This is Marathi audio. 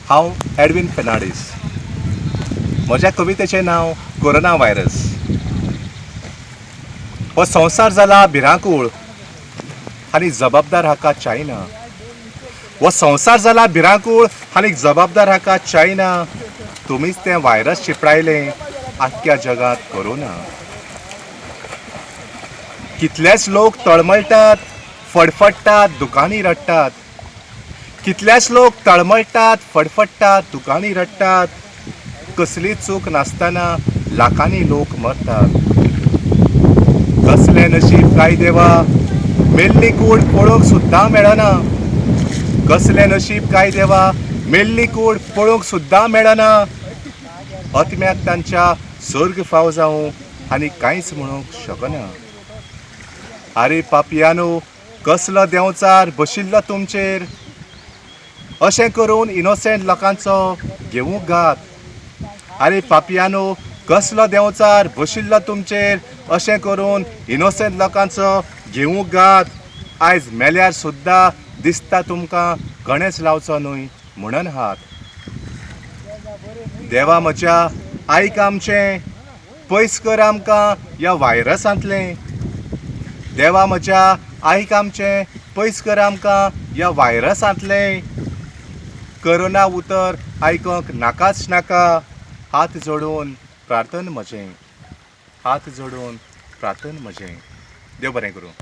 हांव एडविन फेर्नांडीस. म्हज्या कवितेचें नांव कोरोना व्हायरस. हो संवसार जाला भिरांकूळ आनी जबाबदार हाका चायना. हो संवसार जाला भिरांकूळ आनी जबाबदार हाका चायना. तुमीच तें व्हायरस शिपडायलें आख्ख्या जगात कोरोना. कितलेच लोक तळमळटात, फडफडटात, दुकानी रडटात. कितलेच लोक तळमळटात, फडफडटात, दुकानी रडटात. कसली चूक नासतना लाखांनी लोक मरतात. कसलें नशीब काय देवा, मेल्ली कूड पळोवंक सुद्दां मेळना. कसलें नशीब काय देवा, मेल्ली कूड पळोवंक सुद्दां मेळना. आत्म्याक तांच्या सर्ग फाव जावं आनी कांयच म्हणूंक शकना. आरे पापियानो, कसलो देंवचार बशिल्लो तुमचेर. अशें करून इनोसेंट लोकांचो घेवूंक घात. आरे पापियानो, कसलो देंवचार बशिल्लो तुमचेर. अशें करून इनोसेंट लोकांचो घेवूंक घात. आयज मेल्यार सुद्दां दिसता तुमकां गणेश लावचो न्हय म्हणून हात. देवा म्हज्या, आयक आमचें, पयस कर आमकां ह्या व्हायरसांतलें. देवा म्हज्या, आयक आमचें, पयस कर आमकां ह्या व्हायरसांतलें. कोरोना उतर आयकोंक नाकाच नाका. हात जोडून प्रार्थन म्हजें. हात जोडून प्रार्थन म्हजें. देव बरें करूं.